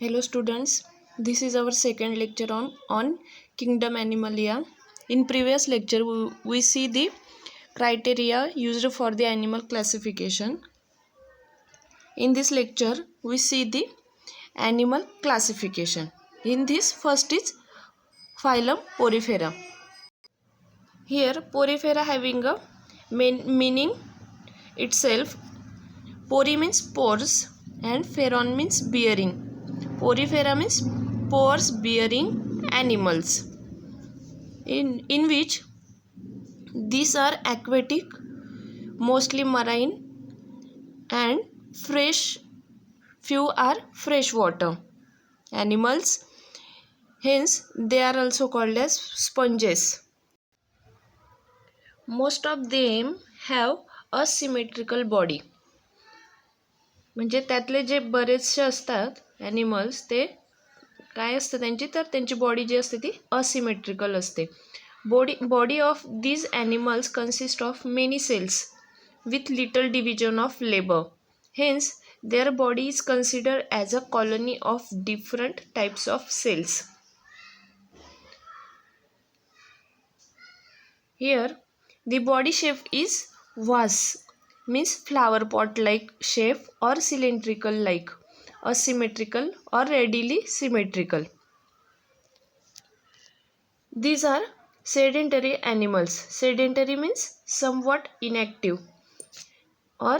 Hello students, this is our second lecture on Kingdom Animalia. In previous lecture we see the criteria used for the animal classification. In this lecture we see the animal classification. In this first is phylum Porifera. Here Porifera having a meaning itself. Pori means pores and feron means bearing. Porifera means pores bearing animals, in which these are aquatic, mostly marine, and fresh. Few are freshwater animals, hence they are also called as sponges. Most of them have a symmetrical body. म्हणजे त्यातले जे बरेचसे असतात animals ते काय असतं त्यांची, तर त्यांची बॉडी जी असते ती असिमेट्रिकल असते. Body of these animals consist of many cells with little division of labor. Hence, their body is considered as a colony of different types of cells. Here, the body shape is vase, means flower pot like shape, or cylindrical like, asymmetrical or readily symmetrical. These are sedentary animals. Sedentary means somewhat inactive, or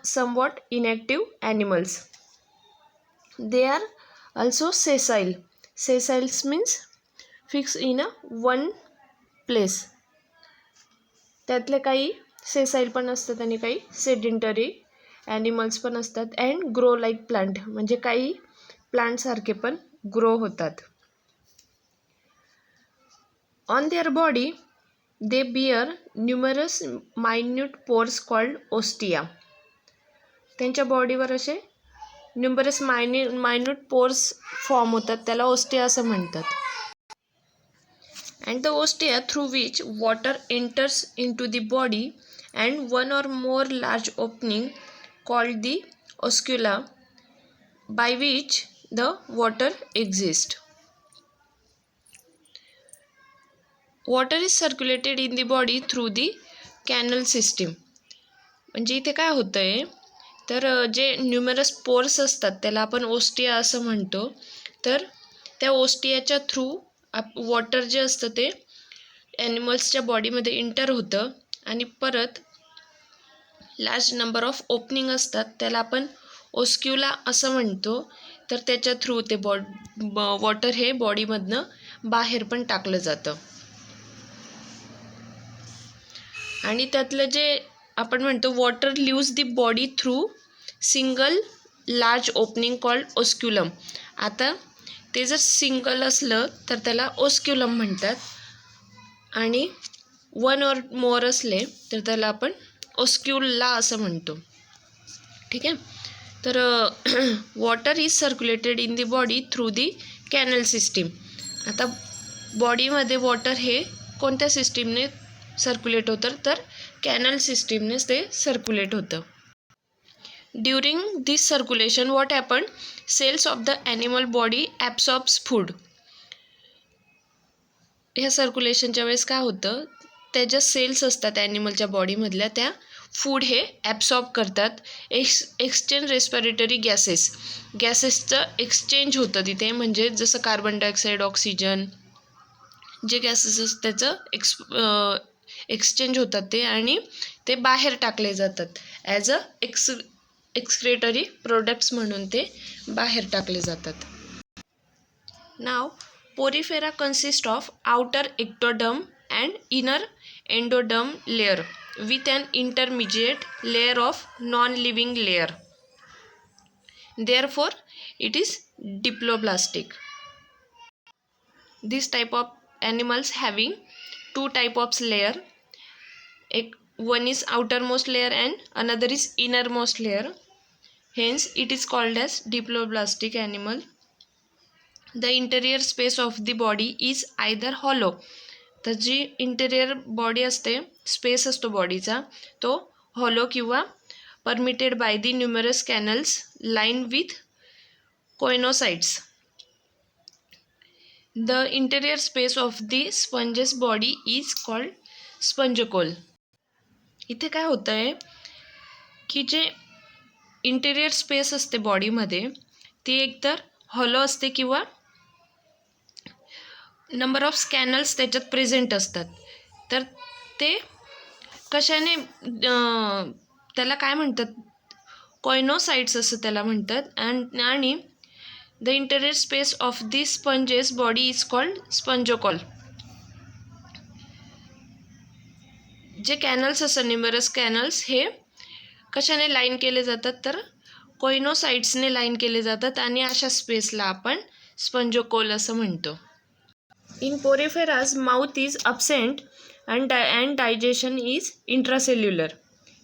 somewhat inactive animals. They are also sessile. Sessile means fixed in a one place. त्यातले काही सेसाईल पण असतात आणि काही sedentary animals पण असतात. And grow like plant, म्हणजे काही प्लांटसारखे पण ग्रो होतात. On their body, they bear numerous minute pores called ostia. त्यांच्या बॉडीवर असे न्यूमरस मायन्यूट पोर्स फॉर्म होतात, त्याला ओस्टिया असं म्हणतात. And the ostia through which water enters into the body, and one or more large opening called the oscula, by which the water exists. Water is circulated in the body through the canal system. म्हणजे इथे काय होतं आहे, तर जे numerous pores असतात त्याला आपण ostia असं म्हणतो. तर त्या ओस्टियाच्या थ्रू वॉटर जे असतं ते ॲनिमल्सच्या बॉडीमध्ये इंटर होतं, आणि परत लार्ज नंबर ऑफ ओपनिंग असतात त्याला आपण ओस्क्युला असं म्हणतो. तर त्याच्या थ्रू ते वॉटर हे बॉडीमधनं बाहेर पण टाकलं जातं. आणि त्यातलं जे आपण म्हणतो water leaves the body through single large opening called osculum. आता ते जर सिंगल असलं तर त्याला ओस्क्युलम म्हणतात, आणि वन ऑर मोर असले तर त्याला आपण ओस्क्युला असं म्हणतो. ठीक आहे. तर water is circulated in the body through the canal system. आता बॉडीमध्ये वॉटर हे कोणत्या सिस्टीमने सर्क्युलेट होतं, तर कॅनल सिस्टीमनेच ते सर्क्युलेट होतं. During this circulation what happen, cells of the animal body absorbs food. ह्या सर्क्युलेशनच्या वेळेस काय होतं, त्या ज्या सेल्स असतात ॲनिमलच्या बॉडीमधल्या त्या फूड हे ॲब्सॉर्ब करतात. एक्सचेंज रेस्पिरेटरी गॅसेसचं एक्सचेंज होतं तिथे, म्हणजे जसं कार्बन डायऑक्साईड, ऑक्सिजन जे गॅसेस असतात त्याचं एक्सचेंज होतात ते, आणि ते बाहेर टाकले जातात ॲज अ एक्सक्रेटरी प्रोडक्ट्स म्हणून ते बाहेर टाकले जातात. नाव Porifera consist of outer ectoderm and inner endoderm layer with an intermediate layer of non-living layer. Therefore, it is diploblastic. This type of animals having two type of layer. One is outermost layer and another is innermost layer. Hence, it is called as diploblastic animal. The interior space of the body is either hollow. तर जी interior body असते, space असतो बॉडीचा, तो hollow किंवा permitted by the numerous canals line with choanocytes. The interior space of the sponges body is called spongocoel. इथे काय होतं आहे की जे इंटेरियर स्पेस असते बॉडीमध्ये ती एकतर हॉलो असते किंवा नंबर ऑफ स्कॅनल्स त्याच्यात प्रेझेंट असतात. तर ते कशाने त्याला काय म्हणतात, कोयनोसाइट्स असं त्याला म्हणतात. आणि the interior space of the sponges body is called spongocoel. जे कॅनल्स असतात न्यूमरस कॅनल्स हे कशाने लाईन केले जातात तर कोयनोसाइट्सने लाईन केले जातात आणि अशा स्पेसला आपण स्पंजोकोल असं म्हणतो. In Poriferas mouth is absent and digestion is intracellular.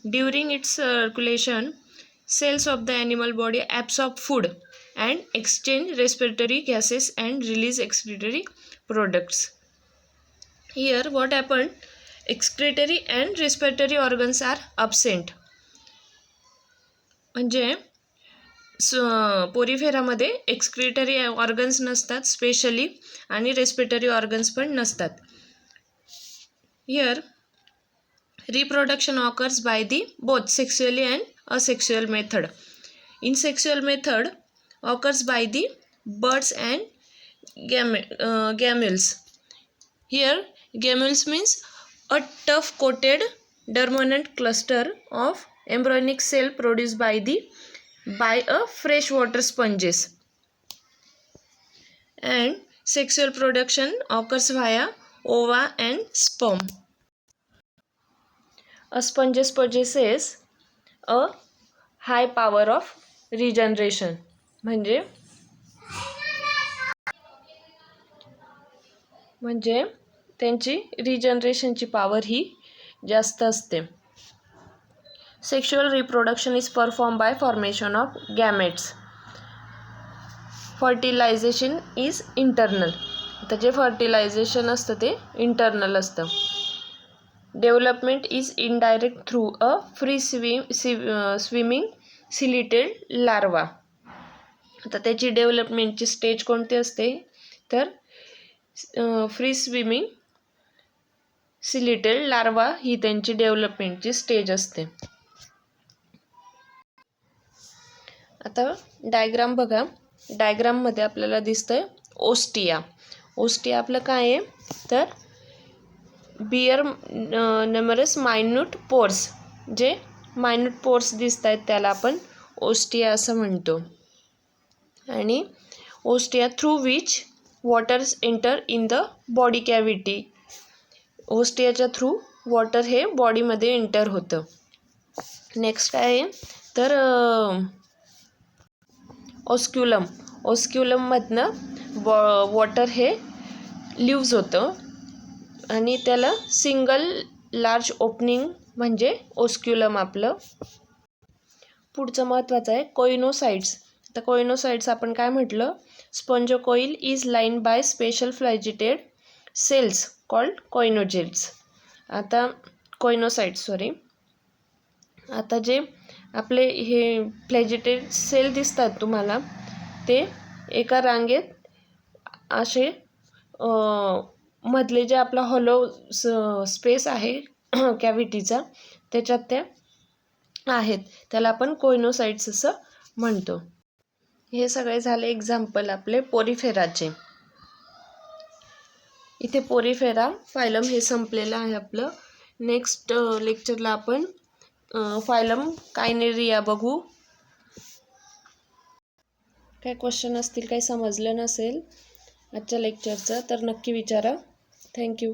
During its circulation, cells of the animal body absorb food and exchange respiratory gases and release excretory products. Here what happened? Excretory and respiratory organs are absent. म्हणजे पोरिफेरामध्ये excretory organs नसतात specially आणि respiratory organs पण नसतात. Here reproduction occurs by the both sexually and asexual method. In sexual method occurs by the birds and gemmules. Here gemmules means a tough coated dormant cluster of embryonic cell produced by a freshwater sponges, and sexual production occurs via ova and sperm. A sponges possesses a high power of regeneration. म्हणजे त्यांची रिजनरेशनची power ही जास्त असते. Sexual reproduction is performed by formation of gametes. Fertilization is internal. आता जे fertilisation असतं ते internal असतं. Development is indirect through a free swimming ciliated larva. आता त्याची डेव्हलपमेंटची स्टेज कोणती असते तर फ्री स्विमिंग सिलिटेड लार्वा ही त्यांची डेव्हलपमेंटची स्टेज असते. आता डायग्राम बघा. डायग्राममध्ये आपल्याला दिसतंय ओस्टिया. ओस्टिया आपलं काय आहे तर बियर नमरस मायन्यूट पोर्स. जे मायन्यूट पोर्स दिसत आहेत त्याला आपण ओस्टिया असं म्हणतो. आणि ostia through which waters enter in the body cavity. ओस्टियाच्या थ्रू वॉटर हे बॉडीमध्ये एंटर होतं. नेक्स्ट काय आहे तर ओस्क्युलम. ओस्क्युलममधनं वॉटर हे ल्यूज होतं आणि त्याला सिंगल लार्ज ओपनिंग म्हणजे ओस्क्युलम आपलं. पुढचं महत्त्वाचं आहे कोयनोसाइट्स. तर कोयनोसाइट्स आपण काय म्हटलं, spongocoel is line by special flagellated cells called choanocytes. आता कोयनोसाइट्स आता जे आपले हे फ्लॅजिटेड सेल दिसतात तुम्हाला ते एका रांगेत असे मधले जे आपला हॉलो स्पेस आहे कॅव्हिटीचा त्याच्यात त्या आहेत, त्याला आपण कोयनोसाइट्स असं म्हणतो. हे सगळे झाले एक्झाम्पल आपले पोरिफेराचे. इथे पोरिफेरा फायलम हे संपलेलं आहे आपलं. नेक्स्ट लेक्चरला आपण फायलम कायनेरिया बघू. काय क्वेश्चन असतील, काही समजलं नसेल आजच्या लेक्चरचं तर नक्की विचारा. थँक्यू.